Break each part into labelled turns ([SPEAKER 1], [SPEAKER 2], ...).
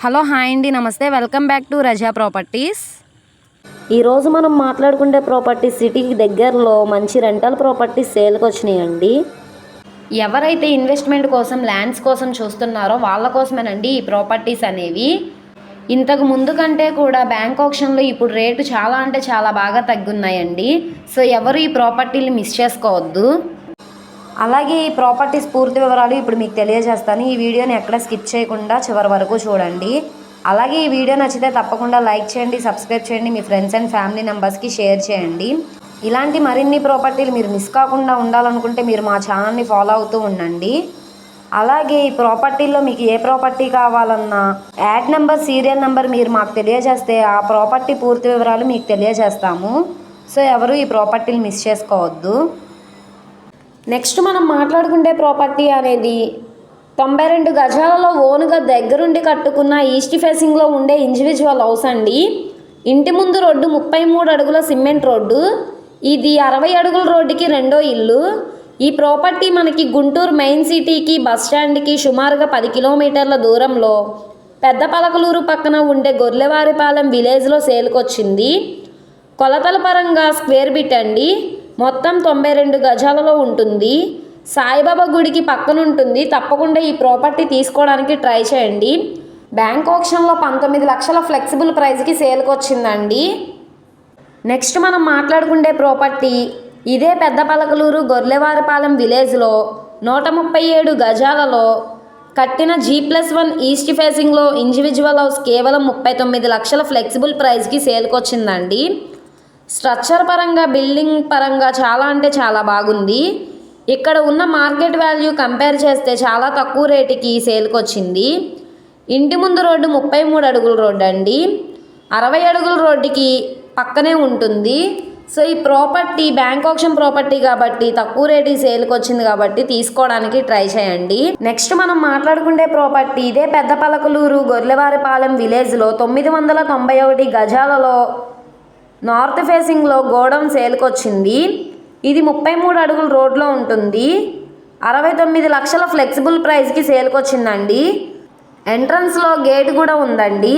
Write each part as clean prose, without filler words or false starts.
[SPEAKER 1] Hello hi అండి, నమస్తే, welcome back to Raza Properties.
[SPEAKER 2] ఈరోజు మనం మాట్లాడుకునే ప్రాపర్టీ సిటీకి దగ్గరలో మంచి రెంటల్ ప్రాపర్టీస్ సేల్కి వచ్చినాయండి.
[SPEAKER 1] ఎవరైతే ఇన్వెస్ట్మెంట్ కోసం ల్యాండ్స్ కోసం చూస్తున్నారో వాళ్ళ కోసమేనండి ఈ ప్రాపర్టీస్ అనేవి. ఇంతకు ముందు కంటే కూడా బ్యాంక్ ఆక్షన్లో ఇప్పుడు రేటు చాలా అంటే చాలా బాగా తగ్గున్నాయండి. సో ఎవరు ఈ ప్రాపర్టీని మిస్ చేసుకోవద్దు. అలాగే ఈ ప్రాపర్టీస్ పూర్తి వివరాలు ఇప్పుడు మీకు తెలియజేస్తాను. ఈ వీడియోని ఎక్కడ స్కిప్ చేయకుండా చివరి వరకు చూడండి. అలాగే ఈ వీడియో నచ్చితే తప్పకుండా లైక్ చేయండి, సబ్స్క్రైబ్ చేయండి, మీ ఫ్రెండ్స్ అండ్ ఫ్యామిలీ మెంబర్స్కి షేర్ చేయండి. ఇలాంటి మరిన్ని ప్రాపర్టీలు మీరు మిస్ కాకుండా ఉండాలనుకుంటే మీరు మా ఛానల్ని ఫాలో అవుతూ ఉండండి. అలాగే ఈ ప్రాపర్టీల్లో మీకు ఏ ప్రాపర్టీ కావాలన్నా యాడ్ నెంబర్, సీరియల్ నెంబర్ మీరు మాకు తెలియజేస్తే ఆ ప్రాపర్టీ పూర్తి వివరాలు మీకు తెలియజేస్తాము. సో ఎవరు ఈ ప్రాపర్టీలు మిస్ చేసుకోవద్దు. నెక్స్ట్ మనం మాట్లాడుకునే ప్రాపర్టీ అనేది 92 గజాలలో ఓనుగా దగ్గరుండి కట్టుకున్న ఈస్ట్ ఫేసింగ్లో ఉండే ఇండివిజువల్ హౌస్ అండి. ఇంటి ముందు రోడ్డు 33 అడుగుల సిమెంట్ రోడ్డు. ఇది 60 అడుగుల రోడ్డుకి రెండో ఇల్లు. ఈ ప్రాపర్టీ మనకి గుంటూరు మెయిన్ సిటీకి బస్ స్టాండ్కి సుమారుగా 10 కిలోమీటర్ల దూరంలో పెద్దపలకలూరు పక్కన ఉండే గొర్లెవారిపాలెం విలేజ్లో సేల్కొచ్చింది. కొలతల పరంగా స్క్వేర్ బిట్ అండి. మొత్తం 92 గజాలలో ఉంటుంది. సాయిబాబా గుడికి పక్కన ఉంటుంది. తప్పకుండా ఈ ప్రాపర్టీ తీసుకోవడానికి ట్రై చేయండి. బ్యాంక్ ఆక్షన్లో 19 లక్షల ఫ్లెక్సిబుల్ ప్రైస్కి సేల్కి వచ్చిందండి. నెక్స్ట్ మనం మాట్లాడుకునే ప్రాపర్టీ ఇదే పెద్దపలకలూరు గొర్లెవారిపాలెం విలేజ్లో 137 గజాలలో కట్టిన G+1 ఈస్ట్ ఫేసింగ్లో ఇండివిజువల్ హౌస్ కేవలం 39 లక్షల ఫ్లెక్సిబుల్ ప్రైస్కి సేల్కి వచ్చిందండి. స్ట్రక్చర్ పరంగా, బిల్డింగ్ పరంగా చాలా అంటే చాలా బాగుంది. ఇక్కడ ఉన్న మార్కెట్ వాల్యూ కంపేర్ చేస్తే చాలా తక్కువ రేటుకి సేల్కి వచ్చింది. ఇంటి ముందు రోడ్డు 33 అడుగుల రోడ్డు అండి. 60 అడుగుల రోడ్డుకి పక్కనే ఉంటుంది. సో ఈ ప్రాపర్టీ బ్యాంక్ ఆక్షన్ ప్రాపర్టీ కాబట్టి తక్కువ రేటుకి సేల్కి వచ్చింది కాబట్టి తీసుకోవడానికి ట్రై చేయండి. నెక్స్ట్ మనం మాట్లాడుకునే ప్రాపర్టీ ఇదే పెద్దపలకలూరు గొర్లెవారిపాలెం విలేజ్లో 991 గజాలలో నార్త్ ఫేసింగ్లో గోడౌన్ సేల్కి వచ్చింది. ఇది 33 అడుగుల రోడ్లో ఉంటుంది. 69 లక్షల ఫ్లెక్సిబుల్ ప్రైస్కి సేల్కి వచ్చిందండి. ఎంట్రన్స్లో గేట్ కూడా ఉందండి.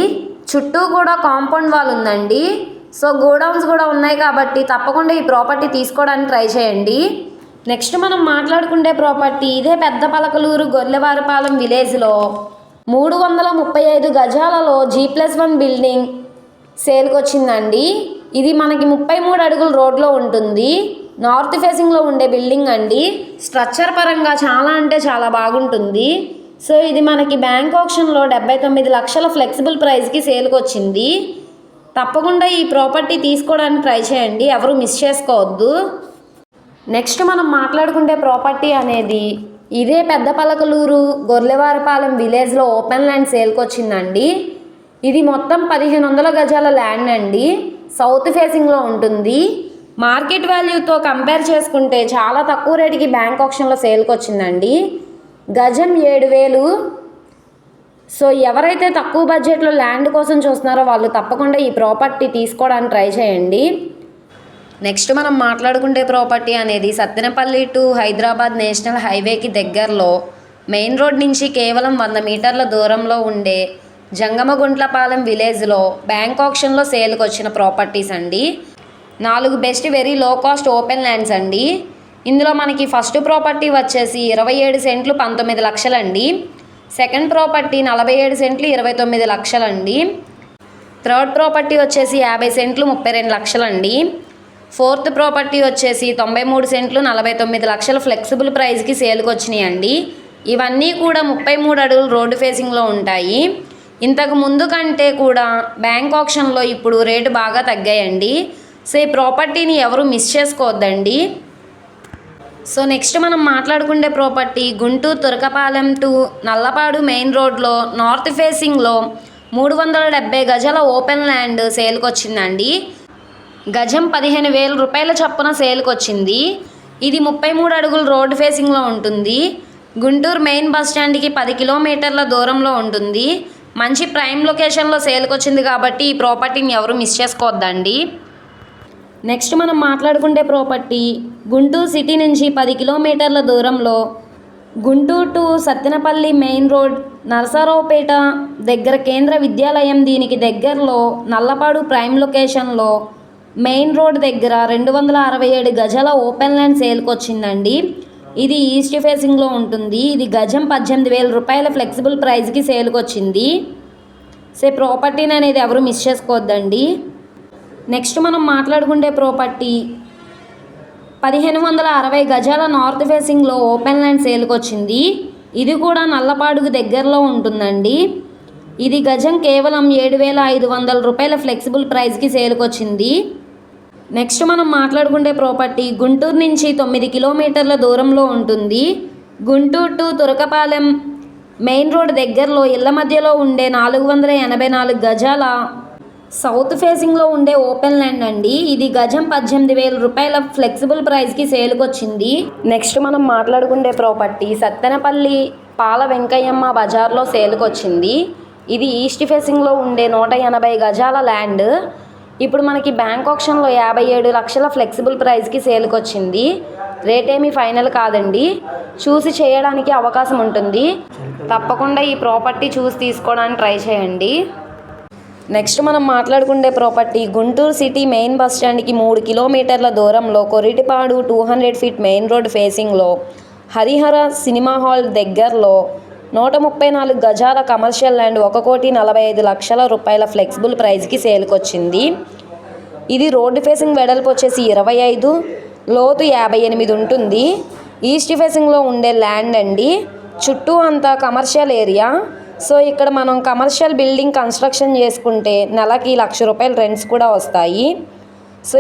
[SPEAKER 1] చుట్టూ కూడా కాంపౌండ్ వాల్ ఉందండి. సో గోడౌన్స్ కూడా ఉన్నాయి కాబట్టి తప్పకుండా ఈ ప్రాపర్టీ తీసుకోవడానికి ట్రై చేయండి. నెక్స్ట్ మనం మాట్లాడుకునే ప్రాపర్టీ ఇదే పెద్దపలకలూరు గొర్లెవారిపాలెం విలేజ్లో 335 గజాలలో G+1 బిల్డింగ్ సేల్కి వచ్చిందండి. ఇది మనకి 33 అడుగుల రోడ్లో ఉంటుంది. నార్త్ ఫేసింగ్లో ఉండే బిల్డింగ్ అండి. స్ట్రక్చర్ పరంగా చాలా అంటే చాలా బాగుంటుంది. సో ఇది మనకి బ్యాంక్ ఆక్షన్లో 79 లక్షల ఫ్లెక్సిబుల్ ప్రైస్కి సేల్కి వచ్చింది. తప్పకుండా ఈ ప్రాపర్టీ తీసుకోవడానికి ట్రై చేయండి, ఎవరు మిస్ చేసుకోవద్దు. నెక్స్ట్ మనం మాట్లాడుకునే ప్రాపర్టీ అనేది ఇదే పెద్దపలకలూరు గొర్లెవారిపాలెం విలేజ్లో ఓపెన్ ల్యాండ్ సేల్కి వచ్చిందండి. ఇది మొత్తం 1500 గజాల ల్యాండ్ అండి. సౌత్ ఫేసింగ్లో ఉంటుంది. మార్కెట్ వాల్యూతో కంపేర్ చేసుకుంటే చాలా తక్కువ రేటుకి బ్యాంక్ ఆక్షన్లో సేల్కి వచ్చిందండి. గజం 7000. సో ఎవరైతే తక్కువ బడ్జెట్లో ల్యాండ్ కోసం చూస్తున్నారో వాళ్ళు తప్పకుండా ఈ ప్రాపర్టీ తీసుకోవడానికి ట్రై చేయండి. నెక్స్ట్ మనం మాట్లాడుకునే ప్రాపర్టీ అనేది సత్తెనపల్లి టు హైదరాబాద్ నేషనల్ హైవేకి దగ్గరలో మెయిన్ రోడ్ నుంచి కేవలం 100 మీటర్ల దూరంలో ఉండే జంగమగుంట్లపాలెం విలేజ్లో బ్యాంక్ ఆక్షన్లో సేల్కి వచ్చిన ప్రాపర్టీస్ అండి. 4 best very low cost open lands అండి. ఇందులో మనకి ఫస్ట్ ప్రాపర్టీ వచ్చేసి 27 సెంట్లు 19 లక్షలండి. సెకండ్ ప్రాపర్టీ 47 సెంట్లు 29 లక్షలండి. థర్డ్ ప్రాపర్టీ వచ్చేసి 50 సెంట్లు 32 లక్షలండి. ఫోర్త్ ప్రాపర్టీ వచ్చేసి 93 సెంట్లు 49 లక్షల ఫ్లెక్సిబుల్ ప్రైస్కి సేల్కి వచ్చినాయండి. ఇవన్నీ కూడా 33 అడుగులు రోడ్డు ఫేసింగ్లో ఉంటాయి. ఇంతకు ముందు కంటే కూడా బ్యాంక్ ఆక్షన్లో ఇప్పుడు రేటు బాగా తగ్గాయండి. సో ఈ ప్రాపర్టీని ఎవరు మిస్ చేసుకోవద్దండి. సో నెక్స్ట్ మనం మాట్లాడుకునే property Guntur Turakapalem to Nallapadu main రోడ్లో నార్త్ ఫేసింగ్లో 370 గజాల ఓపెన్ ల్యాండ్ సేల్కి వచ్చిందండి. గజం 15,000 రూపాయల చొప్పున సేల్కి వచ్చింది. ఇది 33 అడుగుల రోడ్డు ఫేసింగ్లో ఉంటుంది. గుంటూరు మెయిన్ బస్ స్టాండ్కి 10 కిలోమీటర్ల దూరంలో ఉంటుంది. మంచి ప్రైమ్ లొకేషన్లో సేల్కి వచ్చింది కాబట్టి ఈ ప్రాపర్టీని ఎవరు మిస్ చేసుకోవద్దండి. నెక్స్ట్ మనం మాట్లాడుకునే ప్రాపర్టీ గుంటూరు సిటీ నుంచి 10 కిలోమీటర్ల దూరంలో Guntur to Sattenapalli main road, Narasaraopet దగ్గర కేంద్ర విద్యాలయం దీనికి దగ్గరలో, నల్లపాడు ప్రైమ్ లొకేషన్లో మెయిన్ రోడ్ దగ్గర 267 గజాల ఓపెన్ ల్యాండ్ సేల్కి వచ్చిందండి. ఇది ఈస్ట్ ఫేసింగ్లో ఉంటుంది. ఇది గజం 18,000 రూపాయల ఫ్లెక్సిబుల్ ప్రైస్కి సేల్కి వచ్చింది. ప్రాపర్టీని అనేది ఎవరు మిస్ చేసుకోవద్దండి. నెక్స్ట్ మనం మాట్లాడుకుంటే ప్రాపర్టీ 1560 గజాల నార్త్ ఫేసింగ్లో ఓపెన్ ల్యాండ్ సేల్కి వచ్చింది. ఇది కూడా నల్లపాడుకు దగ్గరలో ఉంటుందండి. ఇది గజం కేవలం 7,500 రూపాయల ఫ్లెక్సిబుల్ ప్రైస్కి సేల్కి వచ్చింది. నెక్స్ట్ మనం మాట్లాడుకుంటే ప్రాపర్టీ గుంటూరు నుంచి 9 కిలోమీటర్ల దూరంలో ఉంటుంది. Guntur to Turakapalem main road దగ్గరలో ఇళ్ల మధ్యలో ఉండే 484 గజాల సౌత్ ఫేసింగ్లో ఉండే ఓపెన్ ల్యాండ్ అండి. ఇది గజం 18,000 రూపాయల ఫ్లెక్సిబుల్ ప్రైస్కి సేల్కి వచ్చింది. నెక్స్ట్ మనం మాట్లాడుకుంటే ప్రాపర్టీ సత్తెనపల్లి పాల వెంకయ్యమ్మ బజార్లో సేల్కి వచ్చింది. ఇది ఈస్ట్ ఫేసింగ్లో ఉండే 180 గజాల ల్యాండ్. ఇప్పుడు మనకి బ్యాంక్ ఆప్షన్లో 57 లక్షల ఫ్లెక్సిబుల్ ప్రైస్కి సేల్కి వచ్చింది. రేట్ ఏమీ ఫైనల్ కాదండి, చూసి చేయడానికి అవకాశం ఉంటుంది. తప్పకుండా ఈ ప్రాపర్టీ చూసి తీసుకోవడానికి ట్రై చేయండి. నెక్స్ట్ మనం మాట్లాడుకుంటే property Guntur city main bus స్టాండ్కి 3 కిలోమీటర్ల దూరంలో కొరిటిపాడు 200 ఫీట్ మెయిన్ రోడ్ ఫేసింగ్లో హరిహర సినిమా హాల్ దగ్గరలో 134 గజాల కమర్షియల్ ల్యాండ్ 1,45 లక్షల రూపాయల ఫ్లెక్సిబుల్ ప్రైస్కి సేల్కి వచ్చింది. ఇది రోడ్డు ఫేసింగ్ వెడల్పు వచ్చేసి 25, లోతు 58 ఉంటుంది. ఈస్ట్ ఫేసింగ్లో ఉండే ల్యాండ్ అండి. చుట్టూ అంతా కమర్షియల్ ఏరియా. ఇక్కడ మనం కమర్షియల్ బిల్డింగ్ కన్స్ట్రక్షన్ చేసుకుంటే నెలకి 1,00,000 రూపాయల రెంట్స్ కూడా వస్తాయి.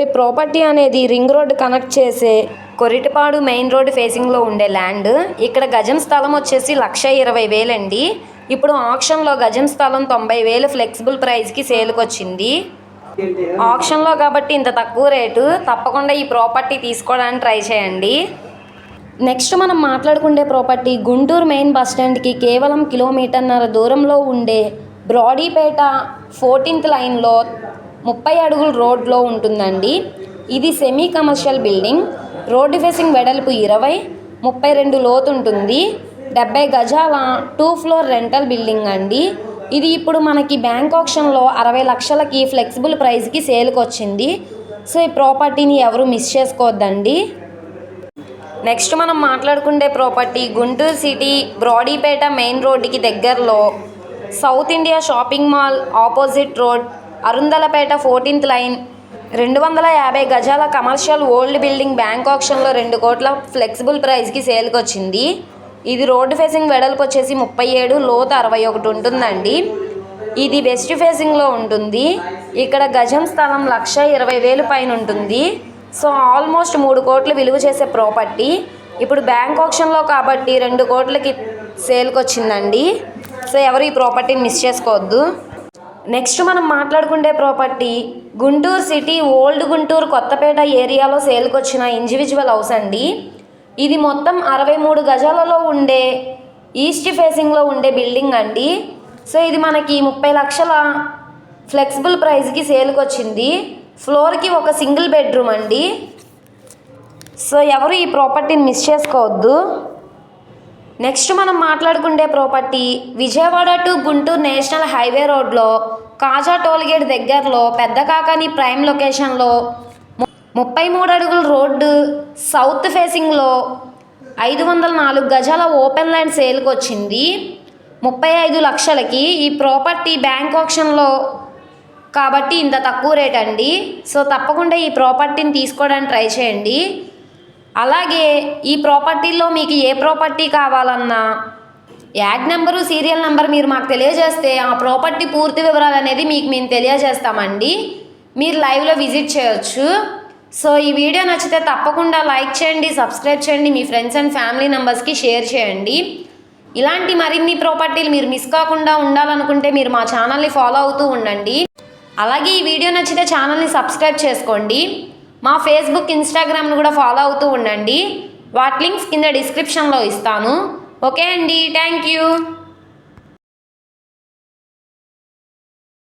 [SPEAKER 1] ఈ ప్రాపర్టీ అనేది రింగ్ రోడ్ కనెక్ట్ చేసే కొరిటిపాడు మెయిన్ రోడ్ ఫేసింగ్లో ఉండే ల్యాండ్. ఇక్కడ గజం స్థలం వచ్చేసి 1,20,000 అండి. ఇప్పుడు ఆక్షన్లో గజం స్థలం 90,000 ఫ్లెక్సిబుల్ ప్రైస్కి సేల్కి వచ్చింది. ఆక్షన్లో కాబట్టి ఇంత తక్కువ రేటు, తప్పకుండా ఈ ప్రాపర్టీ తీసుకోవడానికి ట్రై చేయండి. నెక్స్ట్ మనం మాట్లాడుకుంటే ప్రాపర్టీ గుంటూరు మెయిన్ బస్ స్టాండ్కి కేవలం 1.5 కిలోమీటర్ల దూరంలో ఉండే బ్రాడీపేట 14th లైన్లో 30 అడుగుల రోడ్లో ఉంటుందండి. ఇది semi commercial building. Road facing వెడల్పు 20, 32 లోతు ఉంటుంది. 70 గజాల 2 ఫ్లోర్ రెంటల్ బిల్డింగ్ అండి. ఇది ఇప్పుడు మనకి బ్యాంక్ ఆప్షన్లో 60 లక్షలకి ఫ్లెక్సిబుల్ ప్రైస్కి సేల్కి వచ్చింది. ఈ ప్రాపర్టీని ఎవరు మిస్ చేసుకోవద్దండి. నెక్స్ట్ మనం మాట్లాడుకుంటే property Guntur city Brodipet main రోడ్డుకి దగ్గరలో south India shopping mall opposite road, Arundelpet 14th line 250 గజాల కమర్షియల్ ఓల్డ్ బిల్డింగ్ బ్యాంక్ ఆప్షన్లో 2 కోట్ల ఫ్లెక్సిబుల్ ప్రైస్కి సేల్కి వచ్చింది. ఇది రోడ్డు ఫేసింగ్ వెడల్పు వచ్చేసి 37, లోతు 61 ఉంటుందండి. ఇది వెస్ట్ ఫేసింగ్లో ఉంటుంది. ఇక్కడ గజం స్థలం 1,20,000 పైన ఉంటుంది. ఆల్మోస్ట్ 3 కోట్లు విలువ చేసే ప్రాపర్టీ ఇప్పుడు బ్యాంక్ ఆప్షన్లో కాబట్టి 2 కోట్లకి సేల్కి వచ్చిందండి. ఎవరు ఈ ప్రాపర్టీని మిస్ చేసుకోవద్దు. నెక్స్ట్ మనం మాట్లాడుకుంటే property Guntur city old Guntur Kothapeta ఏరియాలో సేల్కి వచ్చిన ఇండివిజువల్ హౌస్ అండి. ఇది మొత్తం 63 గజాలలో ఉండే ఈస్ట్ ఫేసింగ్లో ఉండే బిల్డింగ్ అండి. ఇది మనకి 30 లక్షల ఫ్లెక్సిబుల్ ప్రైస్కి సేల్కి వచ్చింది. ఫ్లోర్కి ఒక సింగిల్ బెడ్రూమ్ అండి. ఎవరు ఈ ప్రాపర్టీని మిస్ చేసుకోవద్దు. నెక్స్ట్ మనం మాట్లాడుకుంటే property Vijayawada to Guntur national highway రోడ్లో కాజా టోల్గేట్ దగ్గరలో పెద్ద కాకాని ప్రైమ్ లొకేషన్లో 33 అడుగుల రోడ్డు సౌత్ ఫేసింగ్లో 504 గజాల ఓపెన్ ల్యాండ్ సేల్కి వచ్చింది 35 లక్షలకి. ఈ ప్రాపర్టీ బ్యాంక్ ఆప్షన్లో కాబట్టి ఇంత తక్కువ రేట్ అండి. తప్పకుండా ఈ ప్రాపర్టీని తీసుకోవడానికి ట్రై చేయండి. అలాగే ఈ ప్రాపర్టీలో మీకు ఏ ప్రాపర్టీ కావాలన్నా యాడ్ నెంబరు, సీరియల్ నెంబర్ మీరు మాకు తెలియజేస్తే ఆ ప్రాపర్టీ పూర్తి వివరాలు అనేది మీకు మేము తెలియజేస్తామండి. మీరు లైవ్లో విజిట్ చేయొచ్చు. ఈ వీడియో నచ్చితే తప్పకుండా లైక్ చేయండి, సబ్స్క్రైబ్ చేయండి, మీ ఫ్రెండ్స్ అండ్ ఫ్యామిలీ మెంబర్స్కి షేర్ చేయండి. ఇలాంటి మరిన్ని ప్రాపర్టీలు మీరు మిస్ కాకుండా ఉండాలనుకుంటే మీరు మా ఛానల్ని ఫాలో అవుతూ ఉండండి. అలాగే ఈ వీడియో నచ్చితే ఛానల్ని సబ్స్క్రైబ్ చేసుకోండి. మా ఫేస్బుక్, ఇన్స్టాగ్రామ్ను కూడా ఫాలో అవుతూ ఉండండి. వాటి లింక్స్ కింద డిస్క్రిప్షన్లో ఇస్తాను. ఓకే అండి, థ్యాంక్ యూ.